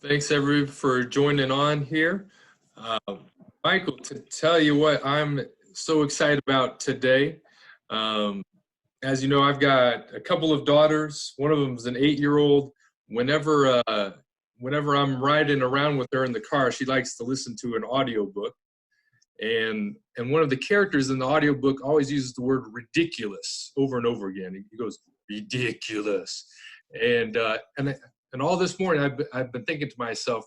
Thanks everyone for joining on here. Uh, Michael, to tell you what I'm so excited about today. As you know, I've got a couple of daughters. One of them is an 8-year-old. Whenever I'm riding around with her in the car, she likes to listen to an audiobook. And one of the characters in the audiobook always uses the word ridiculous over and over again. He goes, ridiculous. And all this morning, I've been thinking to myself,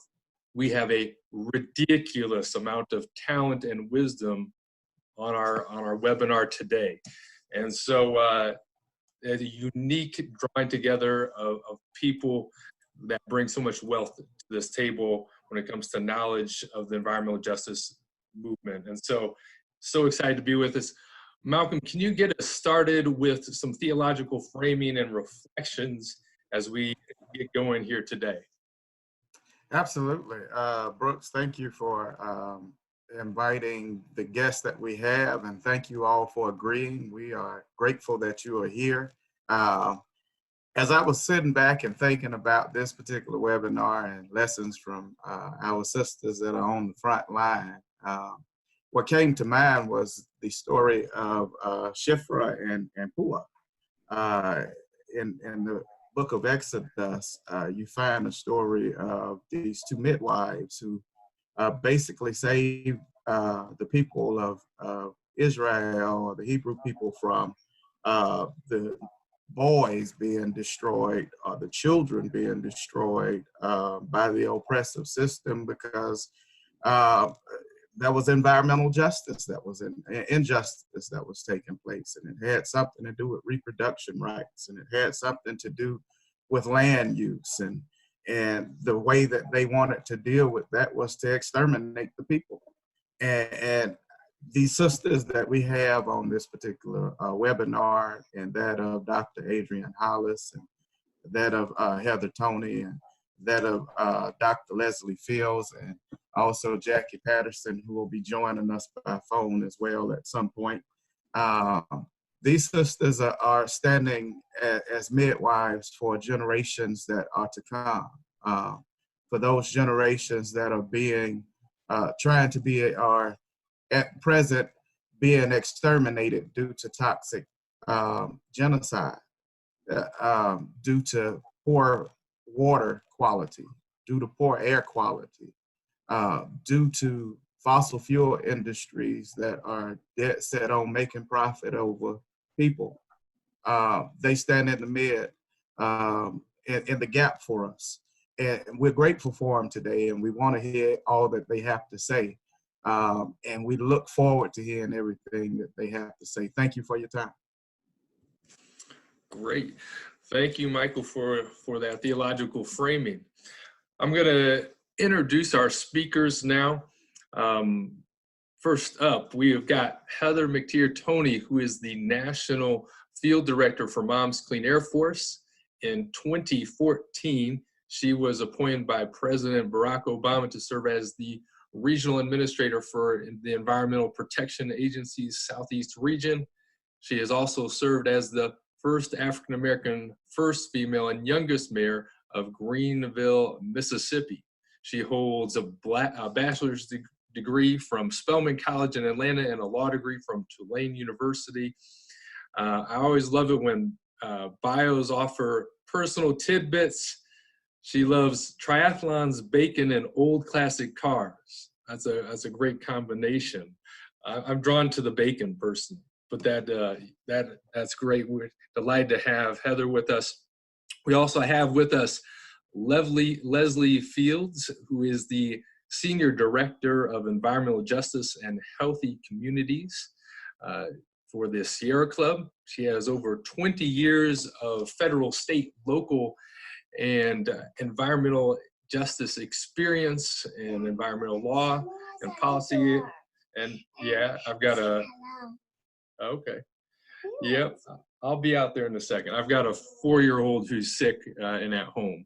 we have a ridiculous amount of talent and wisdom on our webinar today. And so a unique drawing together of people that bring so much wealth to this table when it comes to knowledge of the environmental justice movement. And so excited to be with us. Malcolm, can you get us started with some theological framing and reflections as we get going here today? Absolutely. Brooks, thank you for inviting the guests that we have, and thank you all for agreeing. We are grateful that you are here. As I was sitting back and thinking about this particular webinar and lessons from our sisters that are on the front line, what came to mind was the story of Shiphrah and Puah. In the book of Exodus, you find a story of these two midwives who basically saved the people of Israel, or the Hebrew people, from the boys being destroyed, or the children being destroyed by the oppressive system, because there was environmental justice that was injustice that was taking place, and it had something to do with reproduction rights, and it had something to do with land use, and the way that they wanted to deal with that was to exterminate the people. And these sisters that we have on this particular webinar, and that of Dr. Adrienne Hollis, and that of Heather Toney, and that of Dr. Leslie Fields, and also Jackie Patterson, who will be joining us by phone as well at some point. These sisters are standing as midwives for generations that are to come, for those generations that are being, trying to be, are at present being exterminated due to toxic genocide, due to poor water quality, due to poor air quality, due to fossil fuel industries that are dead set on making profit over people. They stand in the in the gap for us. And we're grateful for them today, and we want to hear all that they have to say. And we look forward to hearing everything that they have to say. Thank you for your time. Great. Thank you, Michael, for that theological framing. I'm going to introduce our speakers now. First up, we have got Heather McTeer Toney, who is the National Field Director for Moms Clean Air Force. In 2014, she was appointed by President Barack Obama to serve as the Regional Administrator for the Environmental Protection Agency's Southeast region. She has also served as the first African-American, first female, and youngest mayor of Greenville, Mississippi. She holds a bachelor's degree from Spelman College in Atlanta and a law degree from Tulane University. I always love it when bios offer personal tidbits. She loves triathlons, bacon, and old classic cars. That's a great combination. I'm drawn to the bacon personally, but that's great. We're delighted to have Heather with us. We also have with us Leslie Fields, who is the Senior Director of Environmental Justice and Healthy Communities for the Sierra Club. She has over 20 years of federal, state, local, and environmental justice experience in environmental law and policy. And yeah, I've got okay. Yep, I'll be out there in a second. I've got a 4-year-old who's sick and at home,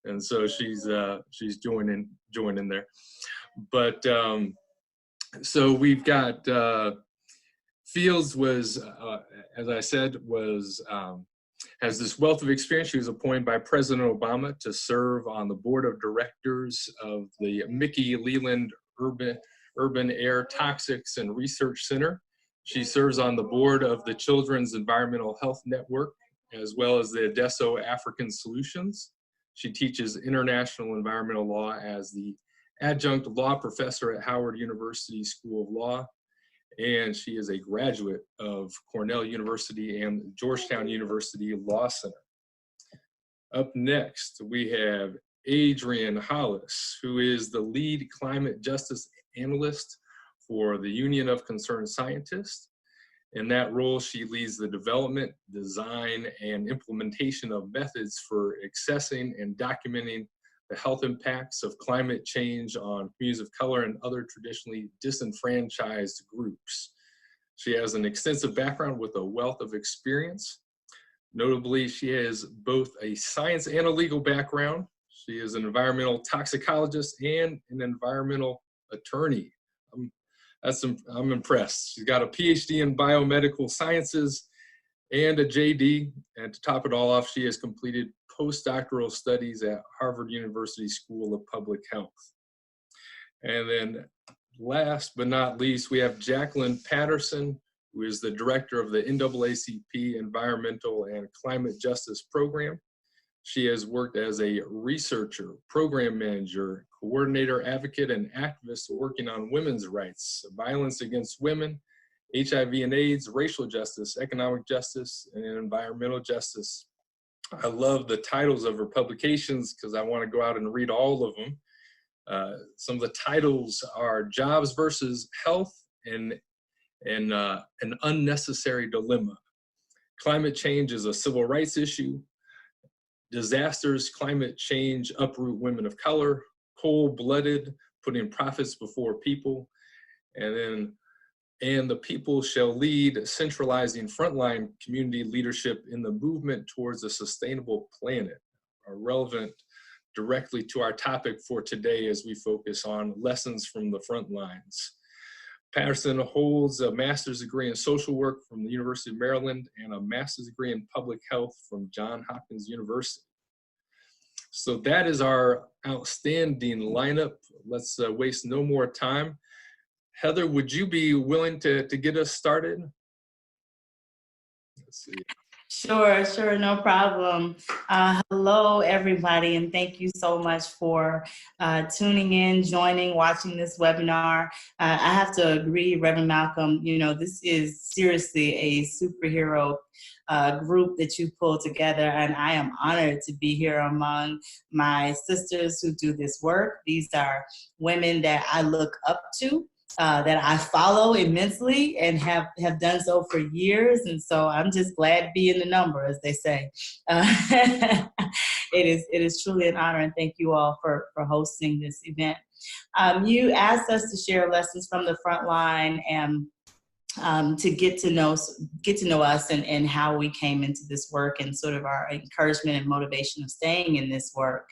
and so she's joining there. But so we've got Fields was, as I said, was Has this wealth of experience. She was appointed by President Obama to serve on the board of directors of the Mickey Leland Urban Air Toxics and Research Center. She serves on the board of the Children's Environmental Health Network, as well as the Adesso African Solutions. She teaches international environmental law as the adjunct law professor at Howard University School of Law, and she is a graduate of Cornell University and Georgetown University Law Center. Up next, we have Adrienne Hollis, who is the lead climate justice analyst for the Union of Concerned Scientists. In that role, she leads the development, design, and implementation of methods for assessing and documenting the health impacts of climate change on communities of color and other traditionally disenfranchised groups. She has an extensive background with a wealth of experience. Notably, she has both a science and a legal background. She is an environmental toxicologist and an environmental attorney. I'm impressed. She's got a PhD in biomedical sciences and a JD. And to top it all off, she has completed postdoctoral studies at Harvard University School of Public Health. And then last but not least, we have Jacqueline Patterson, who is the director of the NAACP Environmental and Climate Justice Program. She has worked as a researcher, program manager, coordinator, advocate, and activist working on women's rights, violence against women, HIV and AIDS, racial justice, economic justice, and environmental justice. I love the titles of her publications because I want to go out and read all of them. Some of the titles are Jobs versus Health and An Unnecessary Dilemma. Climate Change is a Civil Rights Issue. Disasters, Climate Change Uproot Women of Color. Cold-Blooded, Putting Profits Before People. And the People Shall Lead, Centralizing Frontline Community Leadership in the Movement Towards a Sustainable Planet, are relevant directly to our topic for today as we focus on lessons from the front lines. Patterson holds a master's degree in social work from the University of Maryland and a master's degree in public health from Johns Hopkins University. So that is our outstanding lineup. Let's waste no more time. Heather, would you be willing to get us started? Let's see. Sure, no problem. Hello, everybody, and thank you so much for tuning in, joining, watching this webinar. I have to agree, Reverend Malcom, you know, this is seriously a superhero group that you pulled together, and I am honored to be here among my sisters who do this work. These are women that I look up to, that I follow immensely and have done so for years. And so I'm just glad to be in the number, as they say. It is truly an honor, and thank you all for hosting this event. You asked us to share lessons from the front line and to get to know us and how we came into this work and sort of our encouragement and motivation of staying in this work,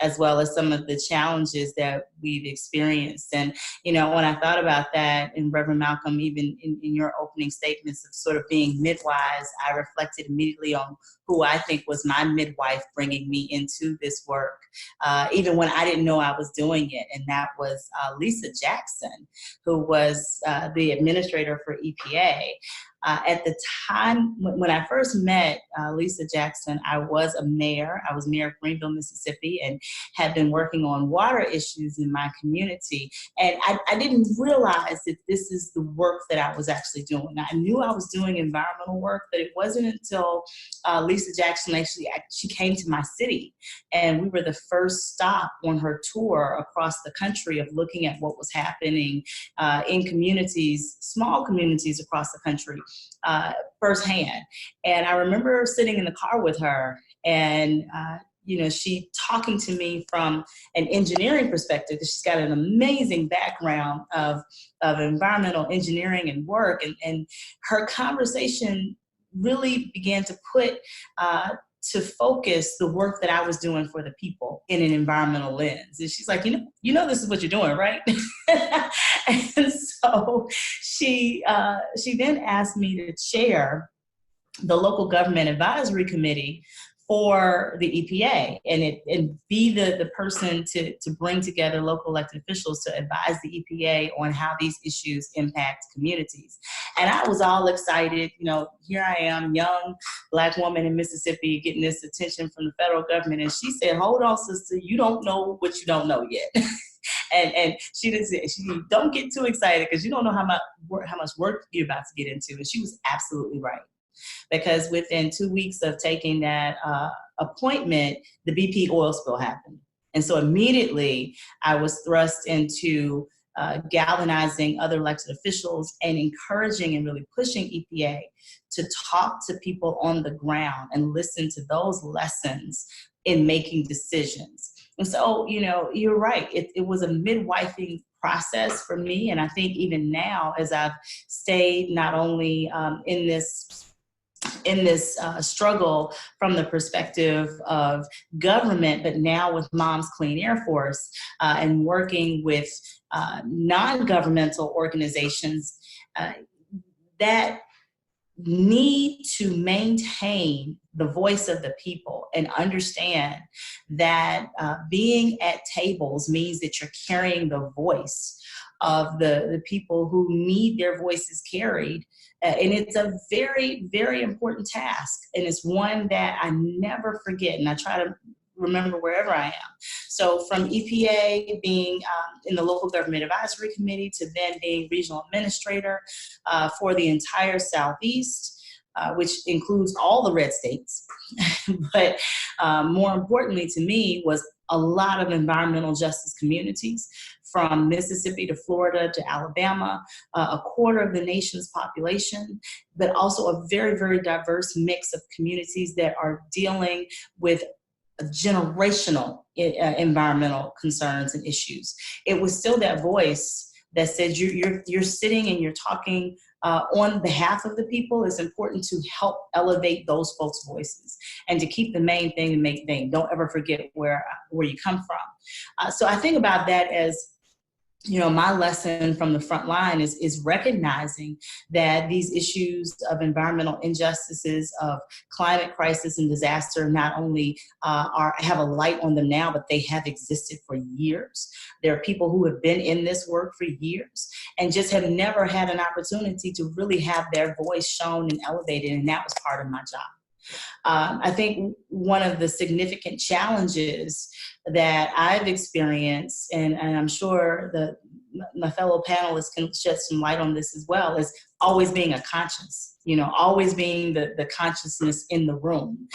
as well as some of the challenges that we've experienced. And, you know, when I thought about that, and Reverend Malcom, even in your opening statements of sort of being midwives, I reflected immediately on who I think was my midwife bringing me into this work, even when I didn't know I was doing it. And that was Lisa Jackson, who was the administrator for EPA. At the time, when I first met Lisa Jackson, I was mayor of Greenville, Mississippi, and had been working on water issues in my community. And I didn't realize that this is the work that I was actually doing. I knew I was doing environmental work, but it wasn't until Lisa Jackson she came to my city, and we were the first stop on her tour across the country of looking at what was happening in communities, small communities across the country. Firsthand. And I remember sitting in the car with her and, you know, she talking to me from an engineering perspective, because she's got an amazing background of environmental engineering and work. And her conversation really began to put to focus the work that I was doing for the people in an environmental lens. And she's like, you know, this is what you're doing, right? And so she then asked me to chair the local government advisory committee for the EPA and be the person to bring together local elected officials to advise the EPA on how these issues impact communities. And I was all excited. You know, here I am, young Black woman in Mississippi, getting this attention from the federal government. And she said, hold on, sister, you don't know what you don't know yet. And she didn't say, don't get too excited because you don't know how much work you're about to get into. And she was absolutely right. Because within 2 weeks of taking that appointment, the BP oil spill happened. And so immediately I was thrust into galvanizing other elected officials and encouraging and really pushing EPA to talk to people on the ground and listen to those lessons in making decisions. And so, you know, you're right. It was a midwifing process for me. And I think even now, as I've stayed not only in this struggle from the perspective of government, but now with Moms Clean Air Force and working with non-governmental organizations that need to maintain the voice of the people and understand that being at tables means that you're carrying the voice of the people who need their voices carried. And it's a very, very important task. And it's one that I never forget. And I try to remember wherever I am. So from EPA being in the local government advisory committee to then being regional administrator for the entire Southeast, which includes all the red states. But more importantly to me was a lot of environmental justice communities from Mississippi to Florida to Alabama, a quarter of the nation's population, but also a very, very diverse mix of communities that are dealing with generational environmental concerns and issues. It was still that voice that said you're sitting and you're talking on behalf of the people. It's important to help elevate those folks' voices and to keep the main thing the main thing. Don't ever forget where you come from. So I think about that as, you know, my lesson from the front line is recognizing that these issues of environmental injustices, of climate crisis and disaster, not only have a light on them now, but they have existed for years. There are people who have been in this work for years and just have never had an opportunity to really have their voice shown and elevated, and that was part of my job. I think one of the significant challenges that I've experienced, and I'm sure my fellow panelists can shed some light on this as well, is always being a conscience, you know, always being the consciousness in the room,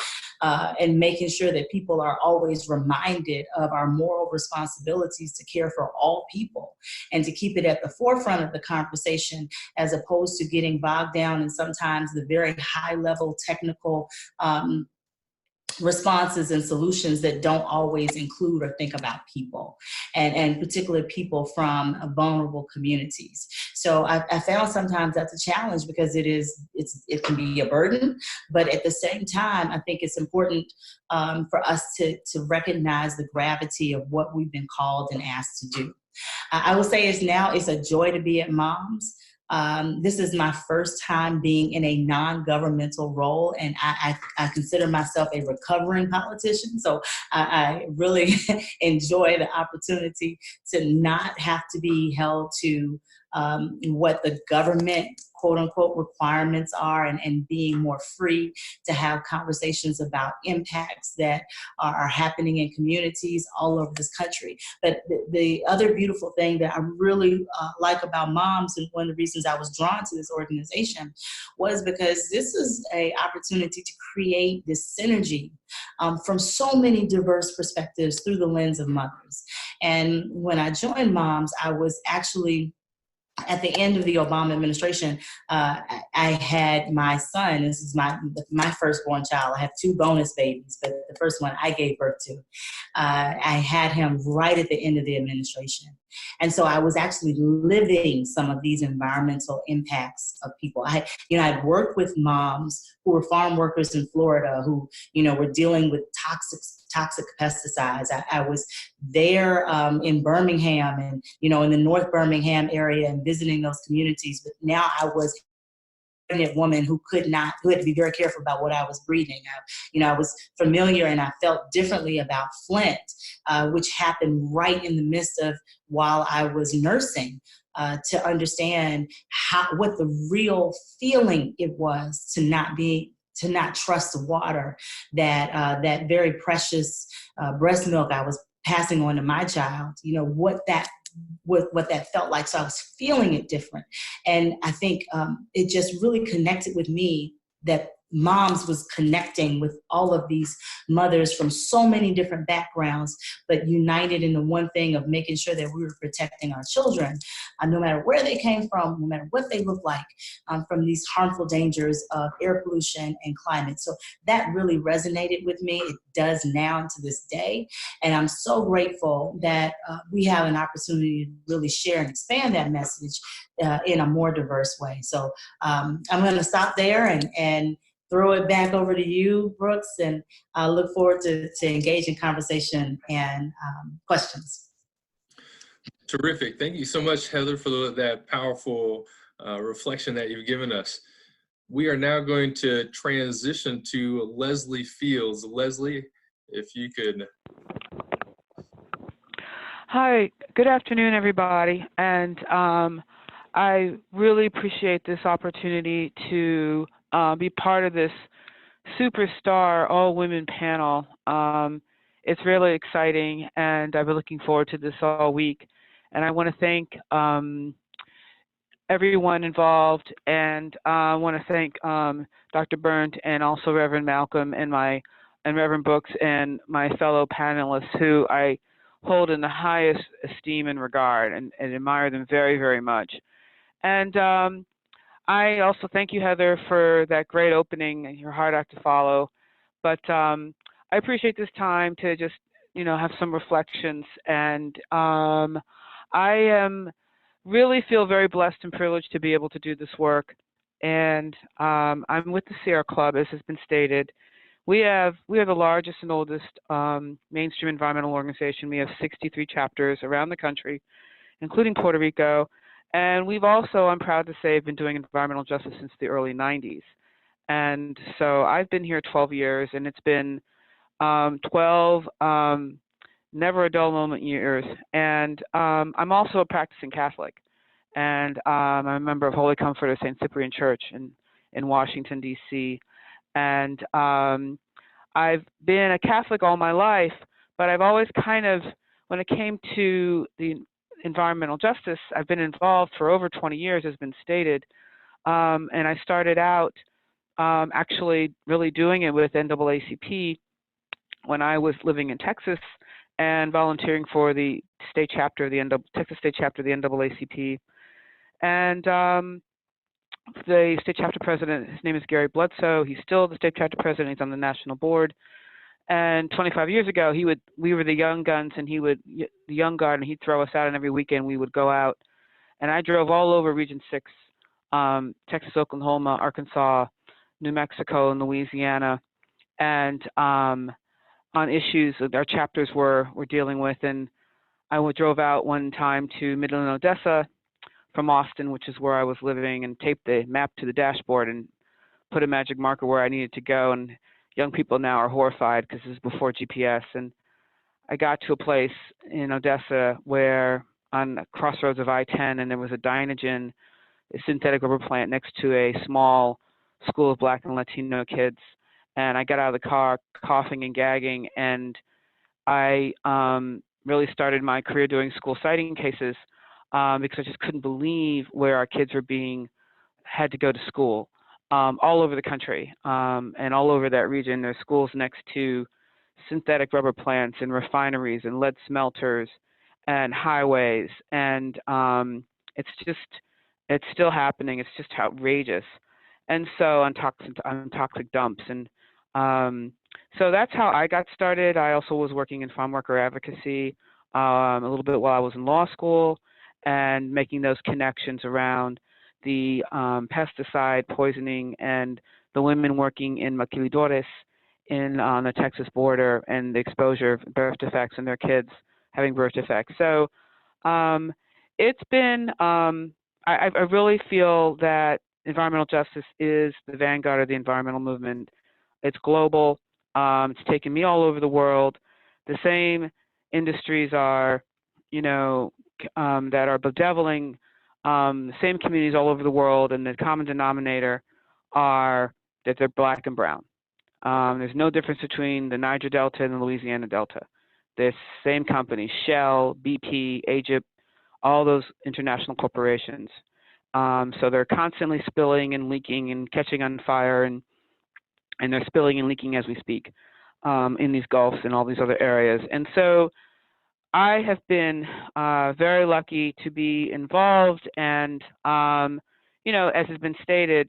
and making sure that people are always reminded of our moral responsibilities to care for all people and to keep it at the forefront of the conversation, as opposed to getting bogged down in sometimes the very high level technical responses and solutions that don't always include or think about people, and particularly people from vulnerable communities. So I found sometimes that's a challenge because it can be a burden, but at the same time, I think it's important for us to recognize the gravity of what we've been called and asked to do. I will say it's a joy to be at Moms. This is my first time being in a non-governmental role, and I consider myself a recovering politician. So I really enjoy the opportunity to not have to be held to what the government, quote unquote, requirements are, and being more free to have conversations about impacts that are happening in communities all over this country. But the other beautiful thing that I really like about Moms, and one of the reasons I was drawn to this organization, was because this is an opportunity to create this synergy from so many diverse perspectives through the lens of mothers. And when I joined Moms, I was actually, at the end of the Obama administration, I had my son. This is my firstborn child. I have two bonus babies, but the first one I gave birth to. I had him right at the end of the administration. And so I was actually living some of these environmental impacts of people. I'd worked with moms who were farm workers in Florida who, were dealing with toxic pesticides. I was there in Birmingham and, in the North Birmingham area and visiting those communities. But now I was pregnant woman who had to be very careful about what I was breathing. I was familiar and I felt differently about Flint, which happened right in the midst of while I was nursing, to understand what the real feeling it was to not trust the water, that very precious breast milk I was passing on to my child, what that felt like. So I was feeling it different. And I think it just really connected with me that Moms was connecting with all of these mothers from so many different backgrounds, but united in the one thing of making sure that we were protecting our children, no matter where they came from, no matter what they look like, from these harmful dangers of air pollution and climate. So that really resonated with me. It does now to this day. And I'm so grateful that we have an opportunity to really share and expand that message in a more diverse way. So I'm going to stop there and throw it back over to you, Brooks, and I look forward to engaging conversation and questions. Terrific. Thank you so much, Heather, for that powerful reflection that you've given us. We are now going to transition to Leslie Fields. Leslie, if you could. Hi, good afternoon, everybody. And I really appreciate this opportunity to be part of this superstar all-women panel. It's really exciting, and I've been looking forward to this all week. And I want to thank everyone involved, and I want to thank Dr. Berndt and also Reverend Malcom and Reverend Brooks and my fellow panelists, who I hold in the highest esteem and regard, and admire them very, very much. And I also thank you, Heather, for that great opening and your hard act to follow. But I appreciate this time to just, have some reflections. And I really feel very blessed and privileged to be able to do this work. And I'm with the Sierra Club, as has been stated. We are the largest and oldest mainstream environmental organization. We have 63 chapters around the country, including Puerto Rico. And we've also, I'm proud to say, been doing environmental justice since the early 90s. And so I've been here 12 years, and it's been 12 never a dull moment years. And I'm also a practicing Catholic. And I'm a member of Holy Comfort of St. Cyprian Church in Washington, D.C. And I've been a Catholic all my life, but I've always kind of, when it came to the environmental justice, I've been involved for over 20 years, as been stated. And I started out actually really doing it with NAACP when I was living in Texas and volunteering for the state chapter of the Texas state chapter of the NAACP. And the state chapter president, his name is Gary Bledsoe. He's still the state chapter president. He's on the national board. And 25 years ago, we were the young guns, and the young guard, and he'd throw us out, and every weekend we would go out. And I drove all over Region 6, Texas, Oklahoma, Arkansas, New Mexico, and Louisiana, and on issues that our chapters were dealing with. And I drove out one time to Midland, Odessa from Austin, which is where I was living, and taped the map to the dashboard and put a magic marker where I needed to go. And young people now are horrified because this is before GPS. And I got to a place in Odessa where on the crossroads of I-10, and there was a Dynagen, a synthetic rubber plant next to a small school of Black and Latino kids. And I got out of the car coughing and gagging, and I really started my career doing school sighting cases because I just couldn't believe where our kids were had to go to school. All over the country and all over that region. There's schools next to synthetic rubber plants and refineries and lead smelters and highways. And it's still happening. It's just outrageous. And so on toxic dumps. And so that's how I got started. I also was working in farm worker advocacy a little bit while I was in law school, and making those connections around the pesticide poisoning and the women working in maquiladores on the Texas border, and the exposure of birth defects and their kids having birth defects. So it's been, I really feel that environmental justice is the vanguard of the environmental movement. It's global. It's taken me all over the world. The same industries are, you know, that are bedeviling the same communities all over the world, and the common denominator are that they're black and brown. There's no difference between the Niger Delta and the Louisiana Delta. They're same companies, Shell, BP, Egypt, all those international corporations. So they're constantly spilling and leaking and catching on fire, and they're spilling and leaking as we speak in these gulfs and all these other areas. And so I have been very lucky to be involved, and you know, as has been stated,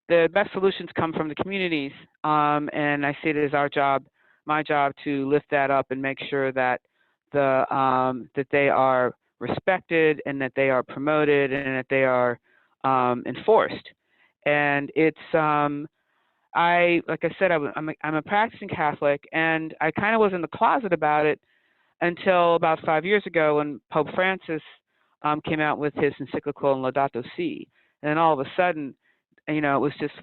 the best solutions come from the communities, and I see it as our job, my job, to lift that up and make sure that that they are respected and that they are promoted and that they are enforced. And it's like I said, I'm a practicing Catholic, and I kind of was in the closet about it until about 5 years ago when Pope Francis came out with his encyclical Laudato Si, and then all of a sudden, you know, it was just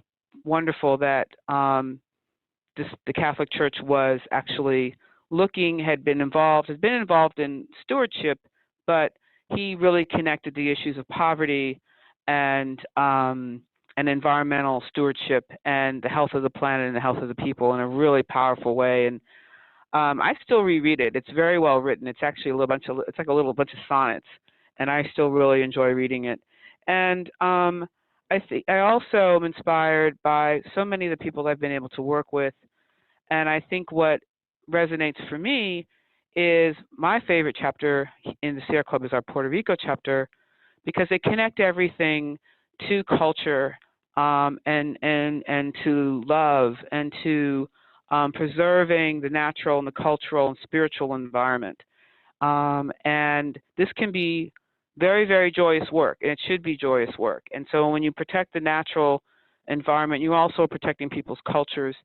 wonderful that the Catholic Church was actually had been involved in stewardship, but he really connected the issues of poverty and environmental stewardship and the health of the planet and the health of the people in a really powerful way. And I still reread it. It's very well written. It's actually it's like a little bunch of sonnets, and I still really enjoy reading it. And I also am inspired by so many of the people I've been able to work with. And I think what resonates for me is my favorite chapter in the Sierra Club is our Puerto Rico chapter, because they connect everything to culture and to love and to preserving the natural and the cultural and spiritual environment. And this can be very, very joyous work, and it should be joyous work. And so when you protect the natural environment, you're also protecting people's cultures,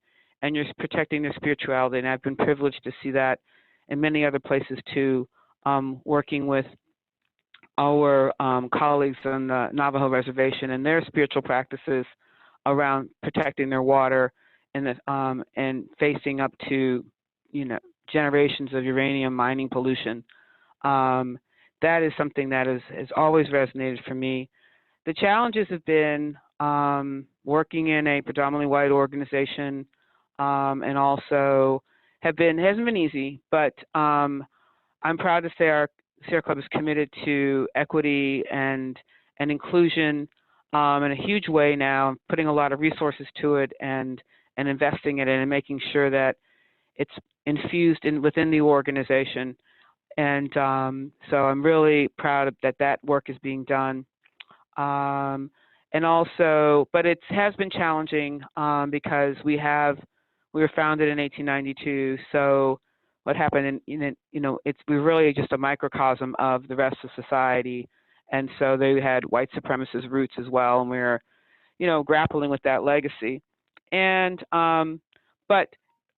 and you're protecting their spirituality. And I've been privileged to see that in many other places too, working with our colleagues on the Navajo Reservation and their spiritual practices around protecting their water and facing up to, you know, generations of uranium mining pollution. That is something that has always resonated for me. The challenges have been working in a predominantly white organization, and also hasn't been easy, but I'm proud to say our Sierra Club is committed to equity and inclusion in a huge way now, putting a lot of resources to it and investing in it and making sure that it's infused within the organization. And so I'm really proud that work is being done. And also, but it has been challenging because we were founded in 1892. So what happened we're really just a microcosm of the rest of society. And so they had white supremacist roots as well. And we were, grappling with that legacy. And, but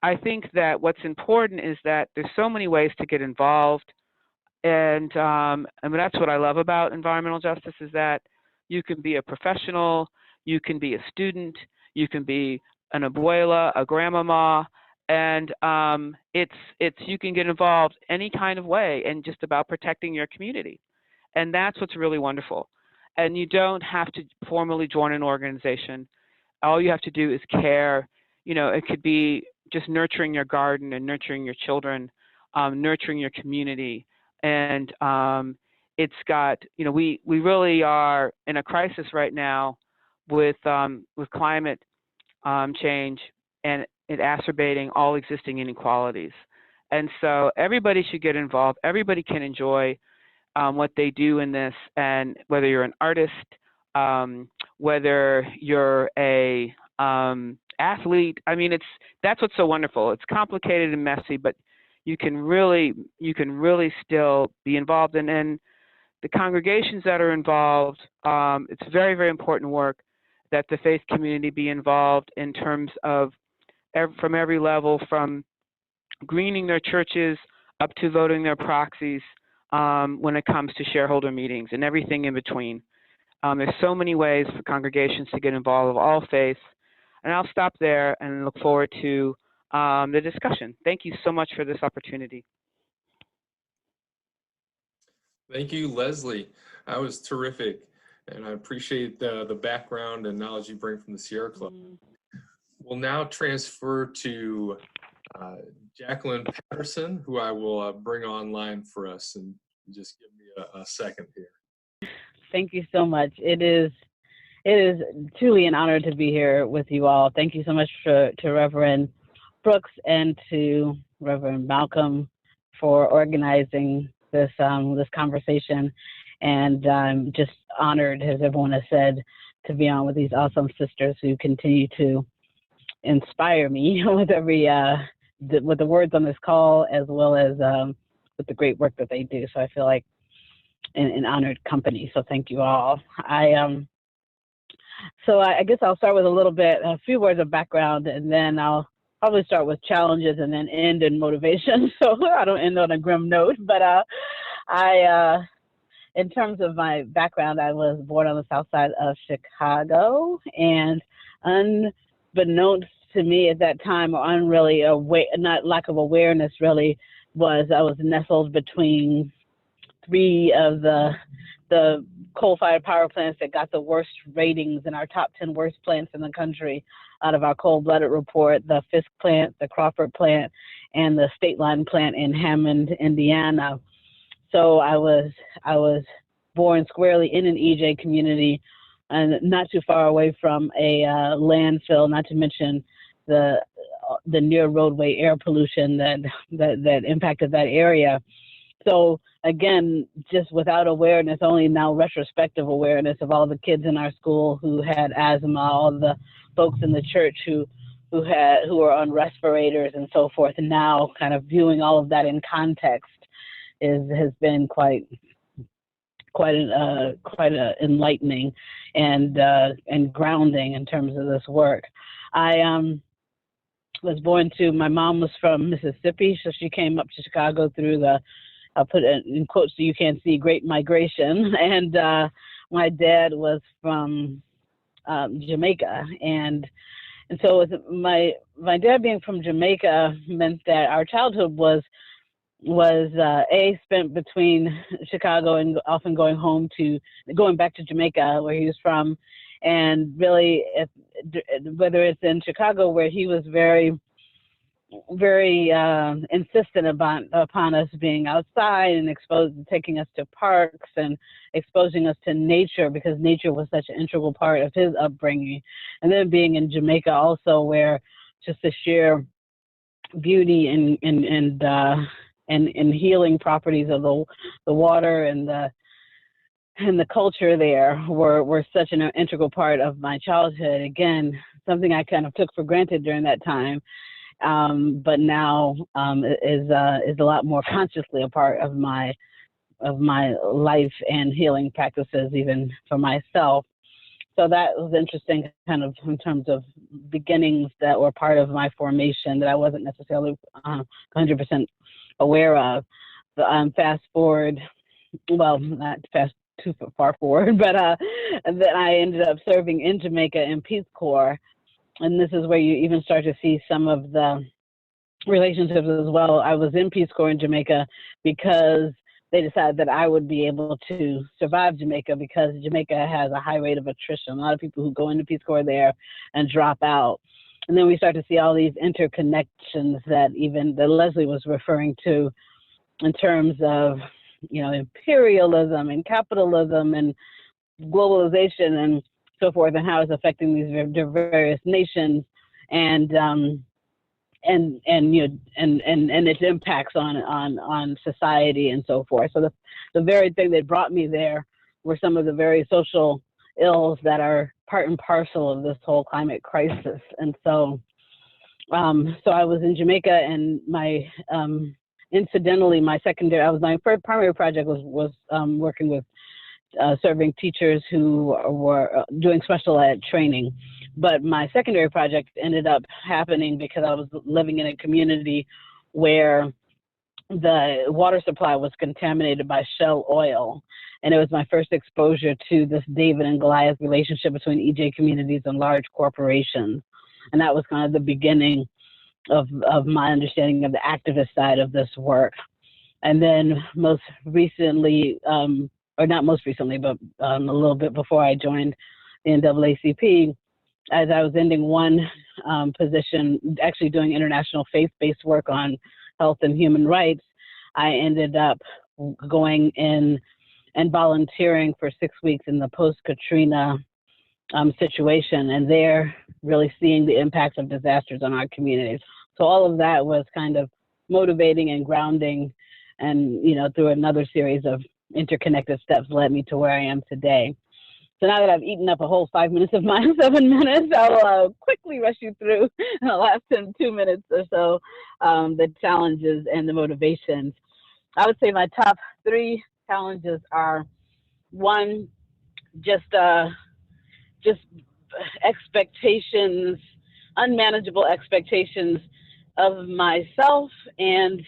I think that what's important is that there's so many ways to get involved. And that's what I love about environmental justice, is that you can be a professional, you can be a student, you can be an abuela, a grandmama, and you can get involved any kind of way and just about protecting your community. And that's what's really wonderful. And you don't have to formally join an organization. All you have to do is care. It could be just nurturing your garden and nurturing your children, nurturing your community. And it's got, we really are in a crisis right now with climate change and it exacerbating all existing inequalities. And so everybody should get involved. Everybody can enjoy what they do in this, and whether you're an artist, whether you're a athlete. I mean, that's what's so wonderful. It's complicated and messy, but you can really still be involved. And the congregations that are involved, it's very, very important work that the faith community be involved in terms of from every level, from greening their churches up to voting their proxies when it comes to shareholder meetings and everything in between. There's so many ways for congregations to get involved of all faiths. And I'll stop there and look forward to the discussion. Thank you so much for this opportunity. Thank you, Leslie. That was terrific. And I appreciate the background and knowledge you bring from the Sierra Club. We'll now transfer to Jacqueline Patterson, who I will bring online for us. And just give me a second here. Thank you so much. It is truly an honor to be here with you all. Thank you so much to Reverend Brooks and to Reverend Malcom for organizing this conversation. And I'm just honored, as everyone has said, to be on with these awesome sisters who continue to inspire me with with the words on this call, as well as with the great work that they do. So I feel like in honored company. So thank you all. So I guess I'll start with a few words of background, and then I'll probably start with challenges and then end in motivation. So I don't end on a grim note, but in terms of my background, I was born on the south side of Chicago, and unbeknownst to me at that time, or not lack of awareness really, was I was nestled between three of the coal-fired power plants that got the worst ratings in our top 10 worst plants in the country out of our cold-blooded report: the Fisk plant, the Crawford plant, and the State Line plant in Hammond, Indiana. So I was born squarely in an EJ community, and not too far away from a landfill, not to mention the near roadway air pollution that impacted that area. So again, just without awareness, only now retrospective awareness of all the kids in our school who had asthma, all the folks in the church who were on respirators and so forth, and now kind of viewing all of that in context has been quite enlightening and grounding in terms of this work. I was born my mom was from Mississippi, so she came up to Chicago through I'll put it in quotes so you can't see, Great Migration. And my dad was from Jamaica. And so my dad being from Jamaica meant that our childhood was spent between Chicago and often going back to Jamaica, where he was from. And really, whether it's in Chicago, where he was very insistent upon us being outside and taking us to parks and exposing us to nature, because nature was such an integral part of his upbringing. And then being in Jamaica also, where just the sheer beauty and healing properties of the water and the culture there were such an integral part of my childhood. Again, something I kind of took for granted during that time. But now is a lot more consciously a part of my life and healing practices, even for myself. So that was interesting, kind of in terms of beginnings that were part of my formation that I wasn't necessarily 100% aware of. Fast forward, well, not fast too far forward, but then I ended up serving in Jamaica in Peace Corps. And this is where you even start to see some of the relationships as well. I was in Peace Corps in Jamaica because they decided that I would be able to survive Jamaica, because Jamaica has a high rate of attrition. A lot of people who go into Peace Corps there and drop out. And then we start to see all these interconnections that Leslie was referring to in terms of, imperialism and capitalism and globalization and so forth, and how it's affecting these various nations and its impacts on society and so forth. So the very thing that brought me there were some of the very social ills that are part and parcel of this whole climate crisis. And so I was in Jamaica, and incidentally, my first primary project was working with serving teachers who were doing special ed training. But my secondary project ended up happening because I was living in a community where the water supply was contaminated by Shell oil. And it was my first exposure to this David and Goliath relationship between EJ communities and large corporations. And that was kind of the beginning of my understanding of the activist side of this work. And then most recently, or not most recently, but a little bit before I joined the NAACP, as I was ending one position, actually doing international faith-based work on health and human rights, I ended up going in and volunteering for 6 weeks in the post-Katrina situation, and there really seeing the impacts of disasters on our communities. So all of that was kind of motivating and grounding, and through another series of interconnected steps led me to where I am today. So now that I've eaten up a whole 5 minutes of my 7 minutes, I'll quickly rush you through in the last 2 minutes or so the challenges and the motivations. I would say my top 3 challenges are, one, just expectations, unmanageable expectations of myself and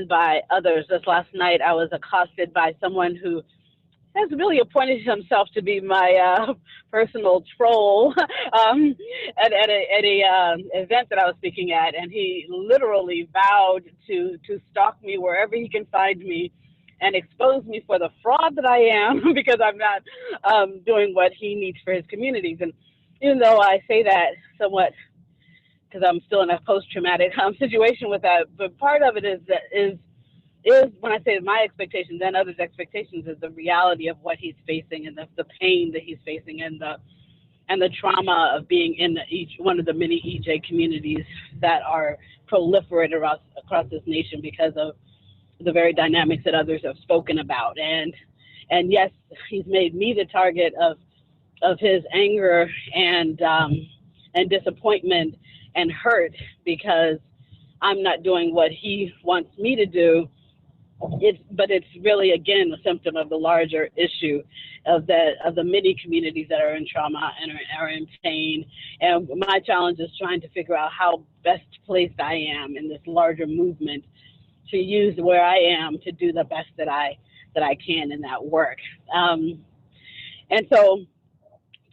by others. Just last night, I was accosted by someone who has really appointed himself to be my personal troll at a event that I was speaking at, and he literally vowed to stalk me wherever he can find me and expose me for the fraud that I am because I'm not doing what he needs for his communities. And even though I say that somewhat because I'm still in a post-traumatic situation with that, but part of it is when I say my expectations and others' expectations is the reality of what he's facing and the pain that he's facing and the trauma of being in each one of the many EJ communities that are proliferated across this nation because of the very dynamics that others have spoken about. And yes, he's made me the target of his anger and disappointment and hurt because I'm not doing what he wants me to do. But it's really, again, a symptom of the larger issue of the many communities that are in trauma and are in pain. And my challenge is trying to figure out how best placed I am in this larger movement to use where I am to do the best that I can in that work. And so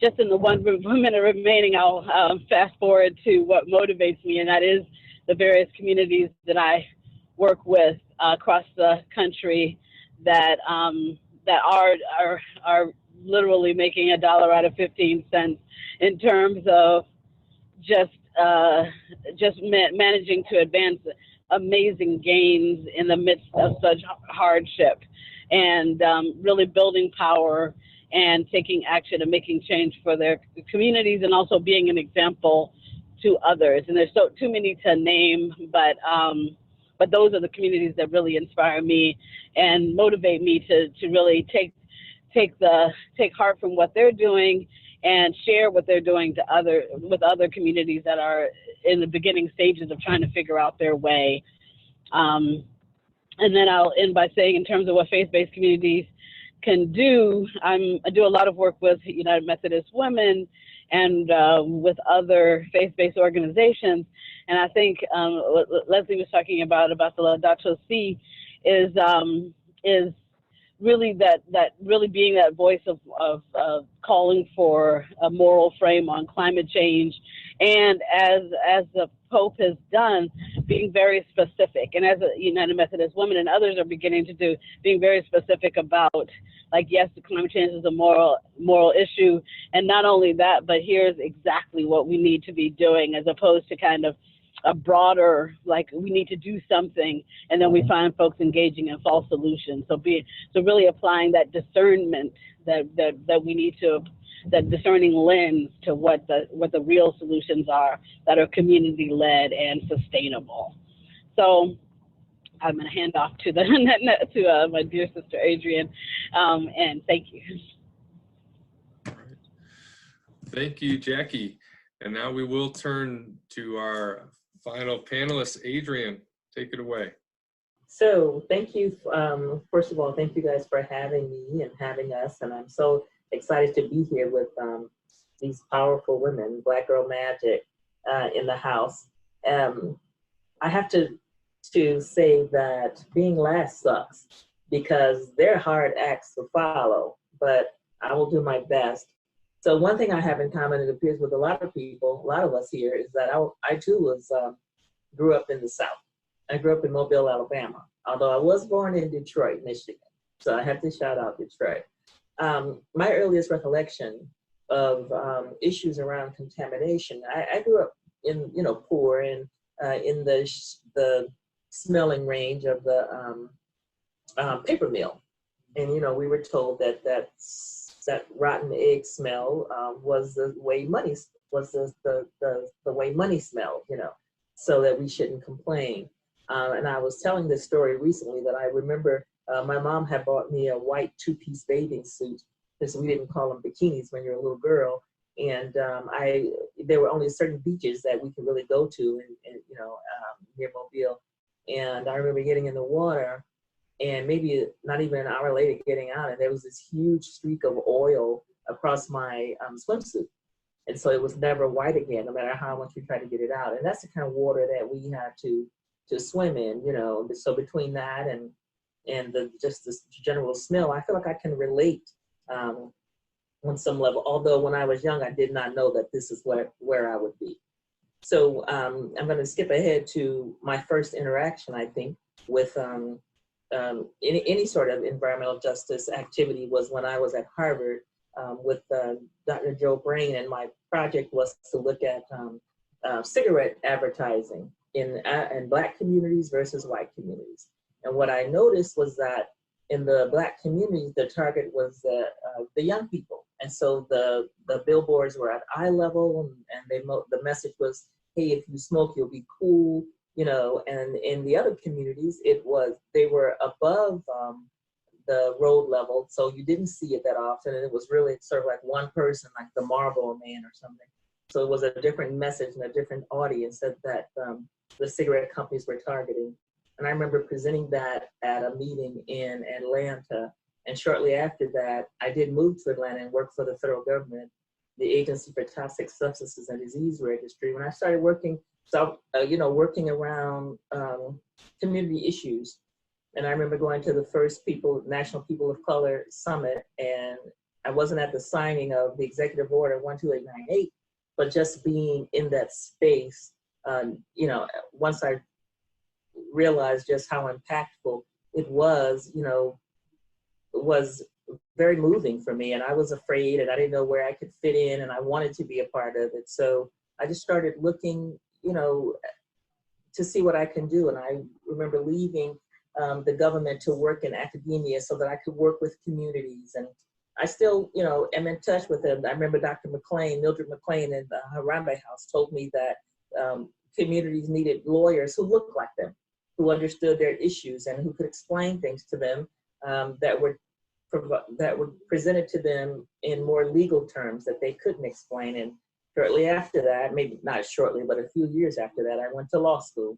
just in the 1 minute remaining, I'll fast forward to what motivates me, and that is the various communities that I work with across the country that are literally making $1 out of 15 cents in terms of just managing to advance amazing gains in the midst of such hardship, and really building power and taking action and making change for their communities, and also being an example to others. And there's too many to name, but those are the communities that really inspire me and motivate me to really take heart from what they're doing and share what they're doing with other communities that are in the beginning stages of trying to figure out their way. And then I'll end by saying, in terms of what faith-based communities can do, I do a lot of work with United Methodist Women and with other faith-based organizations. And I think what Leslie was talking about the Laudato Si is really that really being that voice of calling for a moral frame on climate change, and as the Pope has done, being very specific, and as a United Methodist Women and others are beginning to do, being very specific about, like, yes, the climate change is a moral issue, and not only that, but here's exactly what we need to be doing, as opposed to kind of a broader, like, we need to do something, and then we find folks engaging in false solutions. So really applying that discernment that we need to, that discerning lens to what the real solutions are that are community led and sustainable. So I'm going to hand off to my dear sister Adrienne, and thank you. Thank you, Jackie. And now we will turn to our final panelist. Adrienne, take it away. So thank you. First of all, thank you guys for having me and having us. And I'm so excited to be here with these powerful women, Black Girl Magic, in the house. I have to to say that being last sucks, because they're hard acts to follow, but I will do my best. So one thing I have in common, it appears with a lot of people, a lot of us here, is that I too was grew up in the South. I grew up in Mobile, Alabama, although I was born in Detroit, Michigan. So I have to shout out Detroit. My earliest recollection of issues around contamination, I grew up in, poor and in the smelling range of the paper mill. And, we were told that that rotten egg smell was the way money was the way money smelled, so that we shouldn't complain. And I was telling this story recently that I remember my mom had bought me a white two-piece bathing suit, because we didn't call them bikinis when you're a little girl. And there were only certain beaches that we could really go to near Mobile. And I remember getting in the water, and maybe not even an hour later getting out, and there was this huge streak of oil across my swimsuit. And so it was never white again, no matter how much we tried to get it out. And that's the kind of water that we had to swim in, So between that and just this general smell, I feel like I can relate on some level. Although when I was young, I did not know that this is where I would be. So I'm going to skip ahead to my first interaction, I think, with any sort of environmental justice activity was when I was at Harvard with Dr. Joe Brain, and my project was to look at cigarette advertising in Black communities versus white communities. And what I noticed was that in the Black communities, the target was the young people. And so the billboards were at eye level, and the message was, hey, if you smoke, you'll be cool. And in the other communities, they were above the road level, so you didn't see it that often, and it was really sort of like one person, like the Marlboro Man or something. So it was a different message and a different audience that the cigarette companies were targeting. And I remember presenting that at a meeting in Atlanta, and shortly after that, I did move to Atlanta and work for the federal government, the Agency for Toxic Substances and Disease Registry. When I started working, working around community issues. And I remember going to the first National People of Color Summit, and I wasn't at the signing of the Executive Order 12888, but just being in that space, once I realized just how impactful it was, it was very moving for me. And I was afraid, and I didn't know where I could fit in, and I wanted to be a part of it. So I just started looking, to see what I can do. And I remember leaving the government to work in academia so that I could work with communities. And I still, am in touch with them. I remember Dr. Mildred McLean in the Harambe House told me that communities needed lawyers who looked like them, who understood their issues and who could explain things to them that were presented to them in more legal terms that they couldn't explain. And shortly after that, maybe not shortly, but a few years after that, I went to law school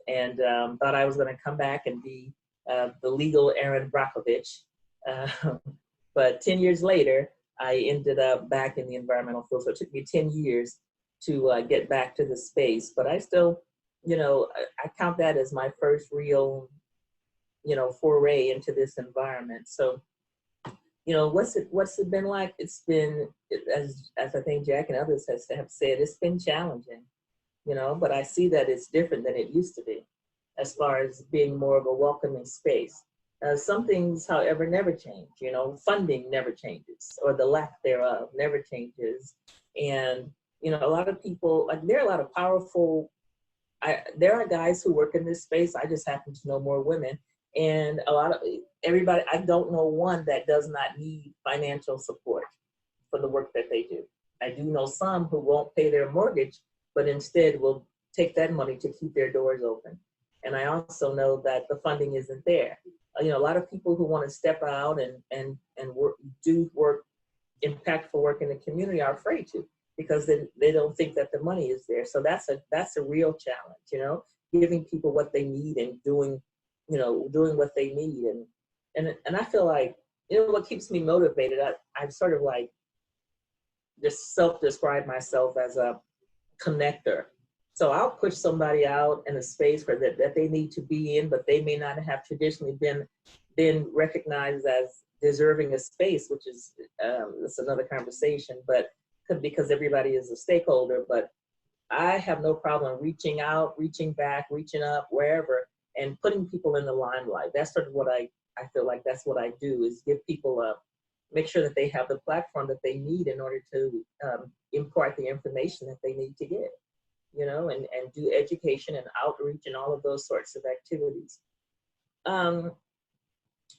and thought I was going to come back and be the legal Erin Brockovich. But 10 years later, I ended up back in the environmental field. So it took me 10 years to get back to the space. But I still, I count that as my first real, foray into this environment. So, what's it been like? It's been, as I think Jack and others have said, it's been challenging, but I see that it's different than it used to be as far as being more of a welcoming space. Some things, however, never change. Funding never changes, or the lack thereof never changes. And, a lot of people, like, there are a lot of powerful, there are guys who work in this space. I just happen to know more women. And a lot of everybody, I don't know one that does not need financial support for the work that they do. I do know some who won't pay their mortgage, but instead will take that money to keep their doors open. And I also know that the funding isn't there. A lot of people who want to step out and do impactful work in the community are afraid to, because they don't think that the money is there. So that's a real challenge, giving people what they need and doing what they need. And I feel like, what keeps me motivated, I'm sort of like just self-describe myself as a connector. So I'll push somebody out in a space where that they need to be in, but they may not have traditionally been recognized as deserving a space, which is that's another conversation, but because everybody is a stakeholder. But I have no problem reaching out, reaching back, reaching up, wherever, and putting people in the limelight. That's sort of what I feel like that's what I do, is give people make sure that they have the platform that they need in order to impart the information that they need to get, you know, and do education and outreach and all of those sorts of activities.